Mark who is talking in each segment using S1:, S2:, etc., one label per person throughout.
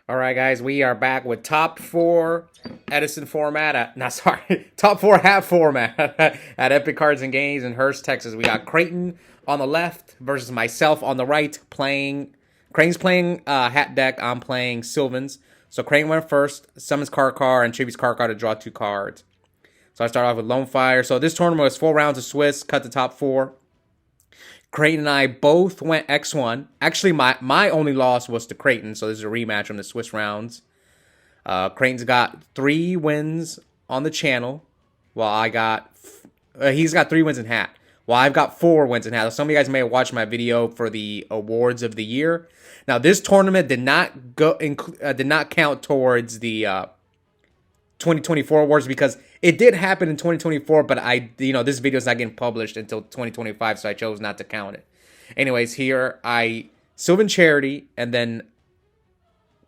S1: All right, guys, we are back with top four Edison format. Top four hat format at Epic Cards and Games in Hurst, Texas. We got Creighton on the left versus myself on the right. Creighton's playing hat deck. I'm playing Sylvans. So Creighton went first. Summons car and tributes car to draw 2 cards. So I start off with Lone Fire. So this tournament was 4 rounds of Swiss. Cut the top four. Creighton and I both went X1. Actually, my only loss was to Creighton, so this is a rematch from the Swiss rounds. Creighton's got 3 wins on the channel, while he's got 3 wins in hat, while I've got 4 wins in hat. Some of you guys may have watched my video for the awards of the year. Now, this tournament did not count towards the 2024 awards because it did happen in 2024, but this video is not getting published until 2025, so I chose not to count it. Anyways, here Sylvan Charity, and then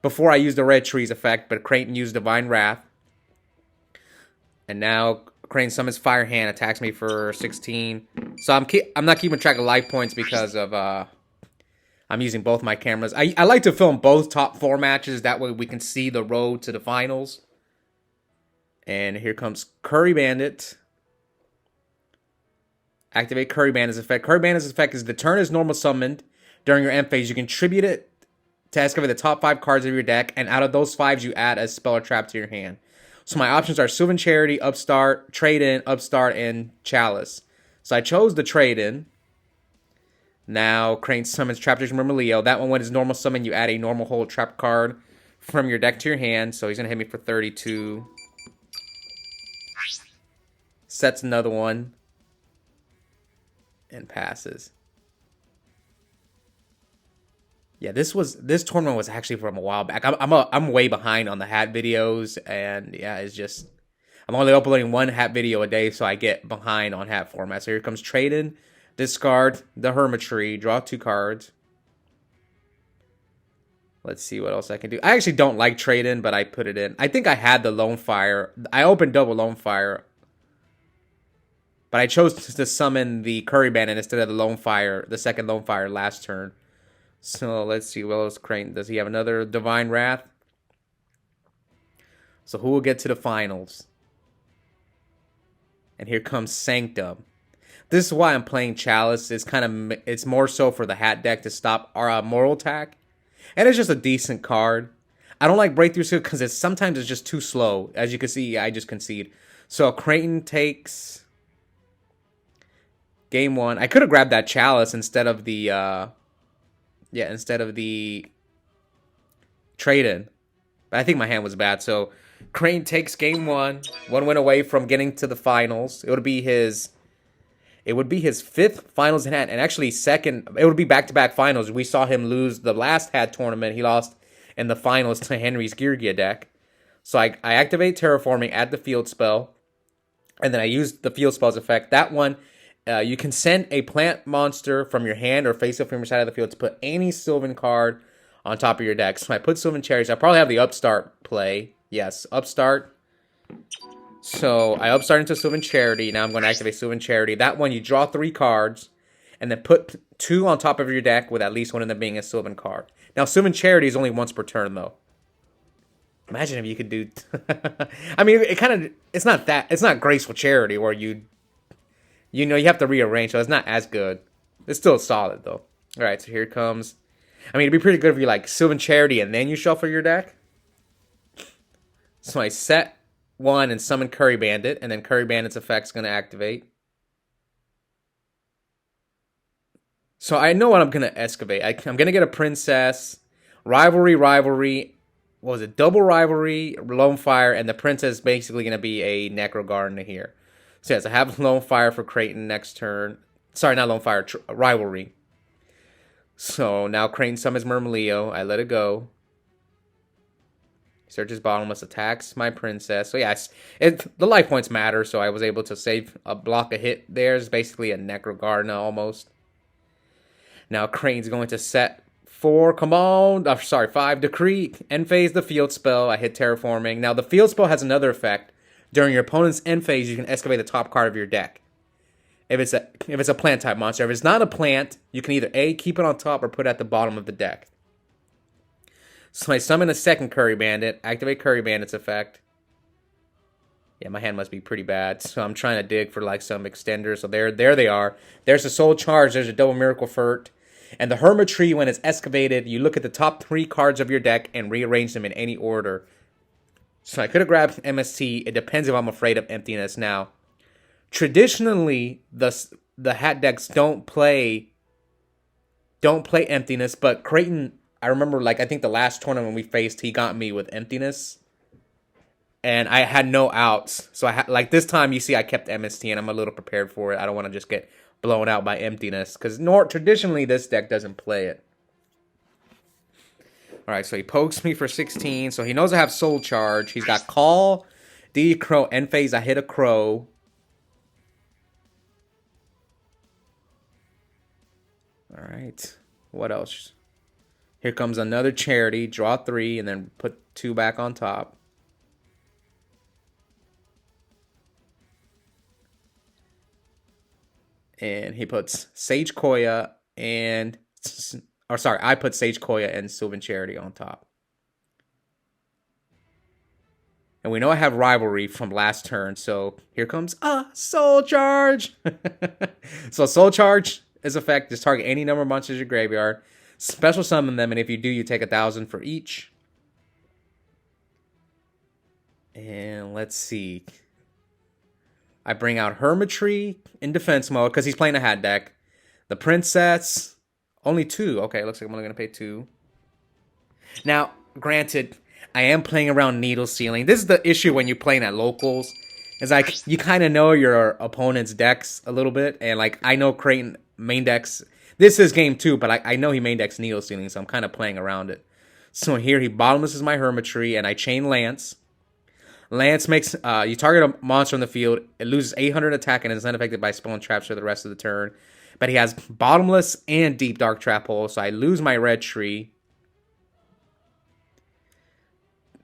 S1: before I used the Red Trees effect, but Creighton used Divine Wrath. And now Creighton summons Fire Hand, attacks me for 16. So I'm not keeping track of life points because of I'm using both my cameras. I like to film both top 4 matches, that way we can see the road to the finals. And here comes Curry Bandit. Activate Curry Bandit's effect. Curry Bandit's effect is the turn is normal summoned during your end phase. You contribute it to excavate the top 5 cards of your deck, and out of those 5s, you add a spell or trap to your hand. So my options are Sylvan Charity, Upstart, Trade-In, Upstart, and Chalice. So I chose the Trade-In. Now, Crane summons Traptrix Murmillo. That one, when it's normal summon, you add a normal hold trap card from your deck to your hand. So he's going to hit me for 32. Sets another one and passes. Yeah, this tournament was actually from a while back. I'm way behind on the hat videos, and yeah, it's just I'm only uploading 1 hat video a day, so I get behind on hat format. So here comes Trade-In, discard the Hermitry, draw 2 cards. Let's see what else I can do. I actually don't like Trade-In, but I put it in. I think I had the Lone Fire. I opened double Lone Fire. But I chose to summon the Curry Bandit instead of the Lone Fire, the second Lone Fire last turn. So let's see what else Creighton does. He have another Divine Wrath? So who will get to the finals? And here comes Sanctum. This is why I'm playing Chalice. It's more so for the hat deck to stop our Moral Attack, and it's just a decent card. I don't like Breakthrough Skill because sometimes it's just too slow. As you can see, I just concede. So Creighton takes Game 1. I could have grabbed that Chalice instead of the Trade-In. But I think my hand was bad. So Creighton takes Game 1. 1 win away from getting to the finals. It would be his 5th finals in hat, and actually second. It would be back-to-back finals. We saw him lose the last hat tournament. He lost in the finals to Henry's Girgia deck. So I activate Terraforming, add the field spell, and then I use the field spell's effect. That one, you can send a plant monster from your hand or face up from your side of the field to put any Sylvan card on top of your deck. So I put Sylvan Cherries. I probably have the Upstart play. Yes, Upstart. So I Upstart into Sylvan Charity. Now I'm going to activate Sylvan Charity. That one, you draw 3 cards, and then put 2 on top of your deck with at least one of them being a Sylvan card. Now, Sylvan Charity is only once per turn, though. Imagine if you could do... I mean, it's not Graceful Charity where you have to rearrange, so it's not as good. It's still solid, though. All right, so here comes... I mean, it'd be pretty good if you, like, Sylvan Charity and then you shuffle your deck. So I set 1 and summon Curry Bandit, and then Curry Bandit's effect's going to activate. So I know what I'm going to excavate. I'm going to get a Princess, Rivalry, what was it? Double Rivalry, Lone Fire, and the Princess is basically going to be a Necro Gardener here. So yes, I have Lone Fire for Creighton next turn. Sorry, not Lone Fire, Rivalry. So now Creighton summons Murmillo. I let it go. Searches bottomless, attacks my Princess. So yeah, the life points matter, so I was able to save a block a hit there. It's basically a Necro Gardener almost. Now Creighton's going to set 5 Decree, end phase the field spell. I hit Terraforming. Now the field spell has another effect. During your opponent's end phase, you can excavate the top card of your deck. If it's a plant type monster. If it's not a plant, you can either A, keep it on top or put it at the bottom of the deck. So I summon a second Curry Bandit. Activate Curry Bandit's effect. Yeah, my hand must be pretty bad. So I'm trying to dig for like some extenders. So there they are. There's a Soul Charge. There's a double Miracle Furt. And the Hermitry, when it's excavated, you look at the top 3 cards of your deck and rearrange them in any order. So I could have grabbed MST. It depends if I'm afraid of emptiness. Now, traditionally, the hat decks don't play emptiness, but Creighton, I remember, like, I think the last tournament we faced, he got me with emptiness. And I had no outs. So, like, this time, you see, I kept MST, and I'm a little prepared for it. I don't want to just get blown out by emptiness. Because traditionally, this deck doesn't play it. Alright, so he pokes me for 16. So, he knows I have Soul Charge. He's got Call, D, Crow, End Phase. I hit a Crow. Alright, what else? Here comes another Charity. Draw 3, and then put 2 back on top. And he puts Sage Koya and... Or sorry, I put Sage Koya and Sylvan Charity on top. And we know I have Rivalry from last turn, so here comes a Soul Charge! So Soul Charge is effect. Just target any number of monsters in your graveyard. Special summon them, and if you do, you take 1,000 for each. And let's see. I bring out Hermitry in defense mode because he's playing a hat deck. The Princess, only 2. Okay, looks like I'm only going to pay 2. Now, granted, I am playing around Needle Sealing. This is the issue when you're playing at locals. It's like, you kind of know your opponent's decks a little bit. And, like, I know Creighton main decks. This is game 2, but I know he main decks Needle Sealing, so I'm kind of playing around it. So here, he bottomlesses my Hermitry, and I chain Lance. Lance makes, you target a monster on the field, it loses 800 attack and is unaffected by spell and traps for the rest of the turn. But he has Bottomless and Deep Dark Trap Hole, so I lose my red tree.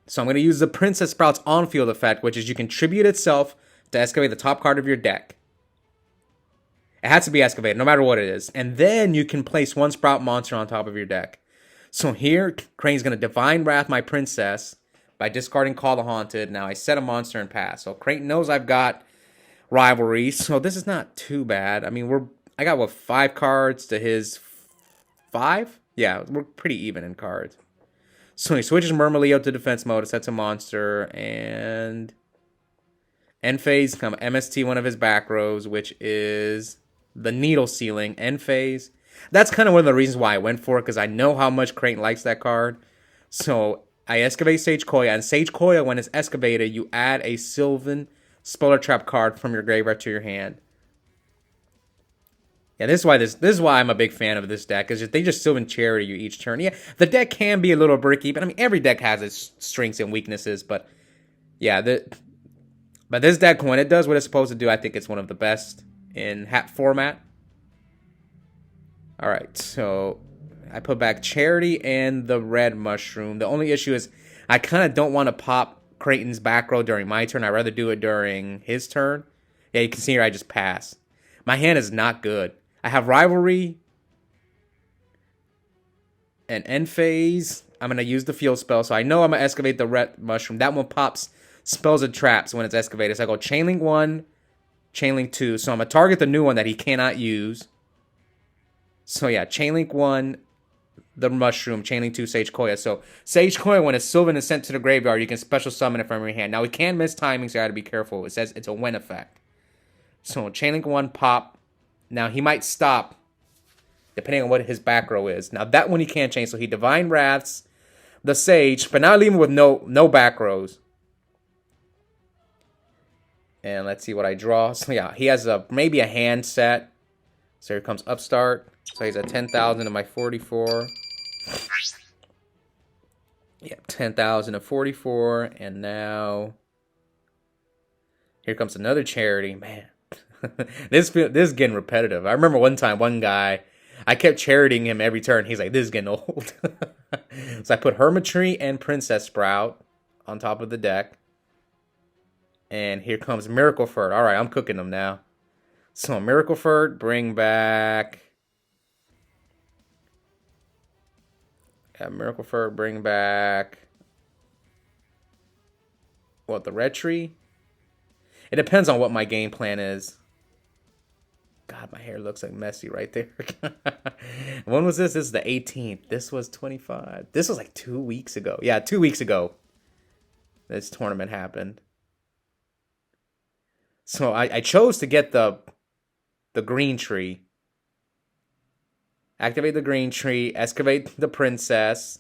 S1: So I'm going to use the Princess Sprout's on-field effect, which is you can tribute itself to excavate the top card of your deck. It has to be excavated, no matter what it is. And then you can place 1 Sprout monster on top of your deck. So here, Crane's going to Divine Wrath my Princess by discarding Call the Haunted. Now I set a monster and pass. So Creighton knows I've got Rivalry, so this is not too bad. I mean, I got, what, 5 cards to his 5? Yeah, we're pretty even in cards. So he switches Murmileo to defense mode, sets a monster, and End Phase, come MST one of his back rows, which is the Needle Sealing. End Phase. That's kind of one of the reasons why I went for it, because I know how much Creighton likes that card. So I excavate Sage Koya, and Sage Koya, when it's excavated, you add a Sylvan Spoiler Trap card from your graveyard to your hand. Yeah, this is why I'm a big fan of this deck, is they just Sylvan Charity you each turn. Yeah, the deck can be a little bricky, but I mean, every deck has its strengths and weaknesses, but yeah, but this deck, when it does what it's supposed to do, I think it's one of the best in HAT format. Alright, so I put back Charity and the Red Mushroom. The only issue is I kind of don't want to pop Creighton's back row during my turn. I'd rather do it during his turn. Yeah, you can see here I just pass. My hand is not good. I have Rivalry and End Phase. I'm going to use the field spell, so I know I'm going to excavate the Red Mushroom. That one pops spells and traps when it's excavated. So I go Chainlink 1, Chainlink 2. So I'm going to target the new one that he cannot use. So yeah, Chainlink 1, the Mushroom, Chainlink 2, Sage Koya. So Sage Koya, when a Sylvan is sent to the graveyard, you can special summon it from your hand. Now, we can miss timing, so you got to be careful. It says it's a win effect. So Chainlink 1, pop. Now, he might stop, depending on what his back row is. Now, that one he can't change, so he Divine Wraths the Sage, but now I leave him with no back rows. And let's see what I draw. So, yeah, he has maybe a hand set. So here comes Upstart. So he's at 10,000 to my 44. Yeah, 10,000 to 44. And now, here comes another Charity. Man. This is getting repetitive. I remember one time, one guy, I kept charitying him every turn. He's like, this is getting old. So I put Hermitry and Princess Sprout on top of the deck. And here comes Miracle Furt. All right, I'm cooking them now. So Miracle Furt, bring back Miracle Fur, bring back... What, the red tree? It depends on what my game plan is. God, my hair looks like messy right there. When was this? This is the 18th. This was 25. This was like 2 weeks ago. Yeah, 2 weeks ago. This tournament happened. So I chose to get the green tree. Activate the green tree. Excavate the princess.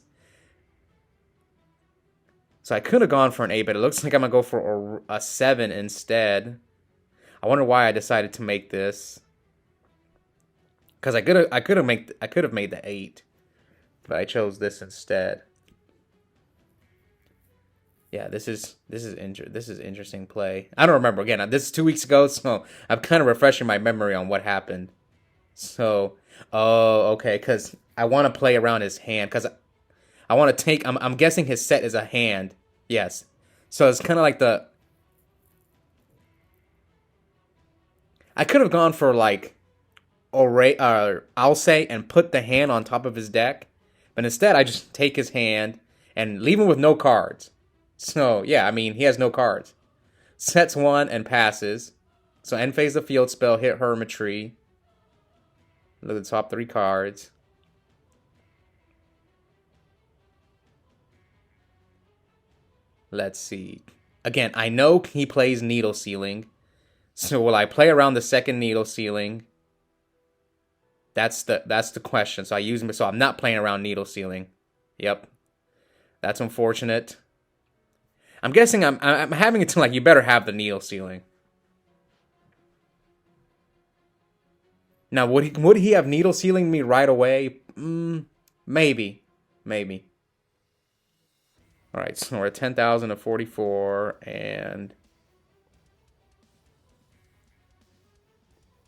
S1: So I could have gone for an 8, but it looks like I'm going to go for a 7 instead. I wonder why I decided to make this. Because I could have made the 8, but I chose this instead. Yeah, this is interesting play. I don't remember. Again, this is 2 weeks ago, so I'm kind of refreshing my memory on what happened. So, oh, okay, because I want to play around his hand, because I want to take... I'm guessing his set is a hand. Yes. So it's kind of like the... I could have gone for, like... I'll say, and put the hand on top of his deck. But instead, I just take his hand and leave him with no cards. So, yeah, I mean, he has no cards. Sets 1 and passes. So, end phase the field spell, hit Hermitry. Look at the top 3 cards. Let's see. Again, I know he plays Needle Sealing. So, will I play around the second Needle Sealing? That's the question. So I'm not playing around Needle Sealing. Yep. That's unfortunate. I'm guessing I'm having it to like, you better have the Needle Sealing. Now, would he have Needle Sealing me right away? Maybe. All right, so we're at 10,000 to 44, and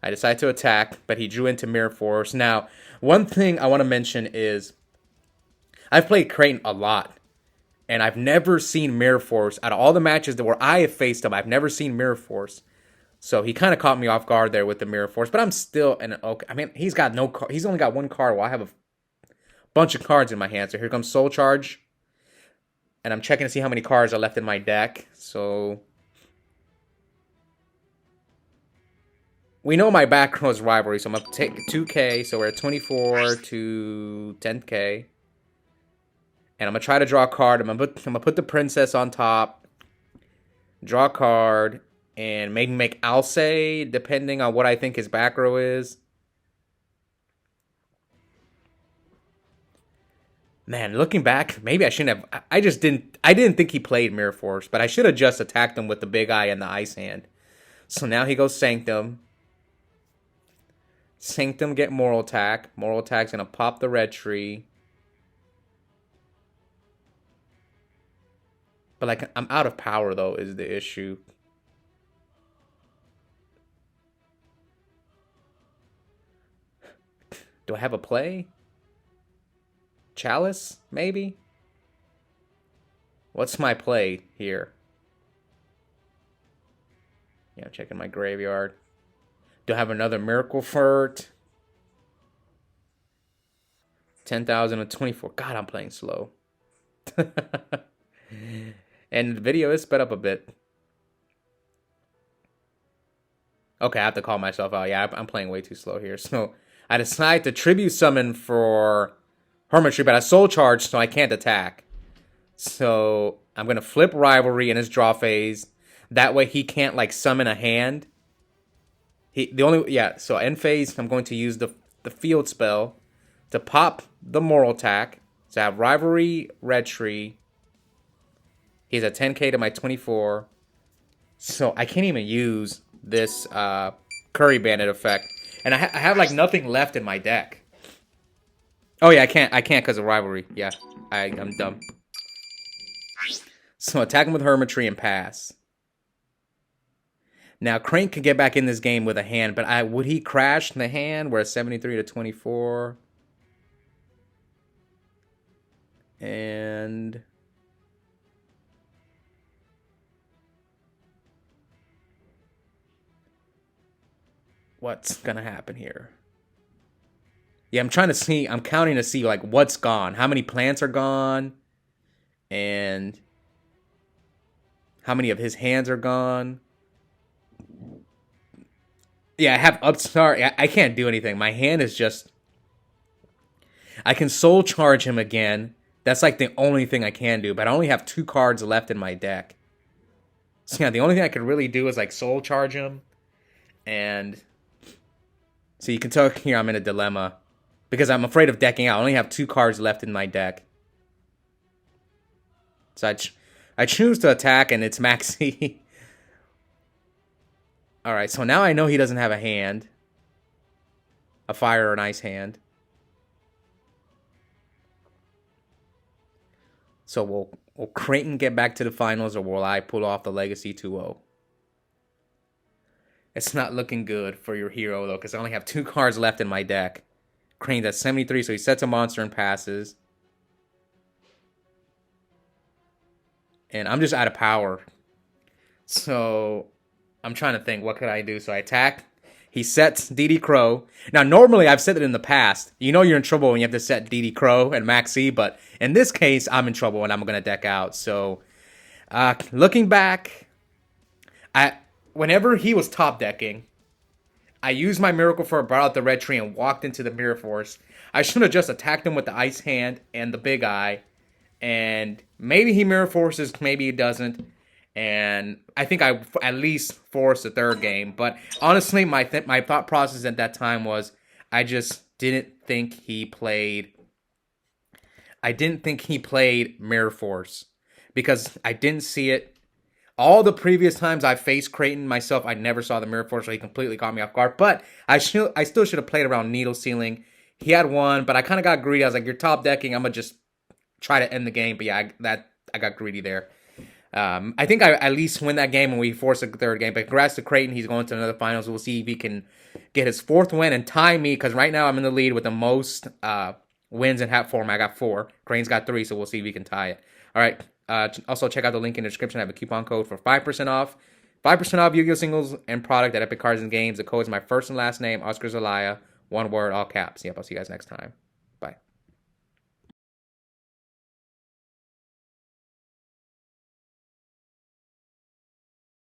S1: I decide to attack, but he drew into Mirror Force. Now, one thing I want to mention is I've played Creighton a lot, and I've never seen Mirror Force. Out of all the matches where I have faced him, I've never seen Mirror Force. So he kind of caught me off guard there with the Mirror Force, but I'm still okay. I mean, he's got no card. He's only got 1 card while I have a bunch of cards in my hand. So here comes Soul Charge, and I'm checking to see how many cards are left in my deck. So we know my back row is Rivalry, so I'm going to take 2K, so we're at 24 to 10K. And I'm going to try to draw a card. I'm going to put the Princess on top, draw a card, and maybe make Alcé, depending on what I think his back row is. Man, looking back, maybe I shouldn't have... I didn't think he played Mirror Force, but I should have just attacked him with the Big Eye and the Ice Hand. So now he goes Sanctum. Sanctum, get Moral Attack. Moral Attack's going to pop the red tree. But, like, I'm out of power, though, is the issue. Do I have a play? Chalice, maybe? What's my play here? Yeah, I'm checking my graveyard. Do I have another Miracle Furt? 10,024. God, I'm playing slow. And the video is sped up a bit. Okay, I have to call myself out. Yeah, I'm playing way too slow here. So I decide to Tribute Summon for Hermitry, but I Soul Charge, so I can't attack. So I'm going to flip Rivalry in his draw phase. That way he can't, like, summon a hand. So end phase, I'm going to use the field spell to pop the Moral Attack. So I have Rivalry, Red Tree. He's at 10k to my 24. So I can't even use this Curry Bandit effect. And I have like nothing left in my deck. Oh yeah, I can't because of Rivalry. Yeah, I'm dumb. So attack him with Hermitry and pass. Now Creighton can get back in this game with a hand, but would he crash the hand? We're at 73 to 24. And what's gonna happen here? Yeah, I'm trying to see. I'm counting to see like what's gone, how many plants are gone, and how many of his hands are gone. Yeah, I have Upstart. I can't do anything. My hand is just. I can soul charge him again. That's like the only thing I can do. But I only have 2 cards left in my deck. So yeah, the only thing I could really do is like soul charge him. And so you can tell here I'm in a dilemma. Because I'm afraid of decking out. I only have 2 cards left in my deck. So I choose to attack and it's Maxi. Alright, so now I know he doesn't have a hand. A fire or an ice hand. So will Creighton get back to the finals or will I pull off the Legacy 2-0? It's not looking good for your hero though, because I only have 2 cards left in my deck. Creighton's at 73, so he sets a monster and passes. And I'm just out of power. So I'm trying to think, what could I do? So I attack. He sets DD Crow. Now, normally I've said it in the past. You know you're in trouble when you have to set DD Crow and Maxi, but in this case, I'm in trouble and I'm going to deck out. So, looking back, whenever he was top decking, I used my Miracle Fur, brought out the red tree, and walked into the Mirror Force. I should have just attacked him with the Ice Hand and the Big Eye, and maybe he Mirror Forces, maybe he doesn't. And I think I at least forced the 3rd game. But honestly, my thought process at that time was I just didn't think he played. I didn't think he played Mirror Force because I didn't see it. All the previous times I faced Creighton myself, I never saw the Mirror Force, so he completely caught me off guard. But I still should have played around Needle Ceiling. He had one, but I kind of got greedy. I was like, "You're top decking. I'm gonna just try to end the game." But yeah, I got greedy there. I think I at least win that game when we force a 3rd game. But congrats to Creighton. He's going to another finals. We'll see if he can get his 4th win and tie me. Because right now I'm in the lead with the most wins in HAT format. I got 4. Creighton's got 3. So we'll see if we can tie it. All right. Also check out the link in the description. I have a coupon code for 5% off. 5% off Yu-Gi-Oh! Singles and product at Epic Cards and Games. The code is my first and last name, Oscar Zelaya. One word, all caps. Yep, I'll see you guys next time.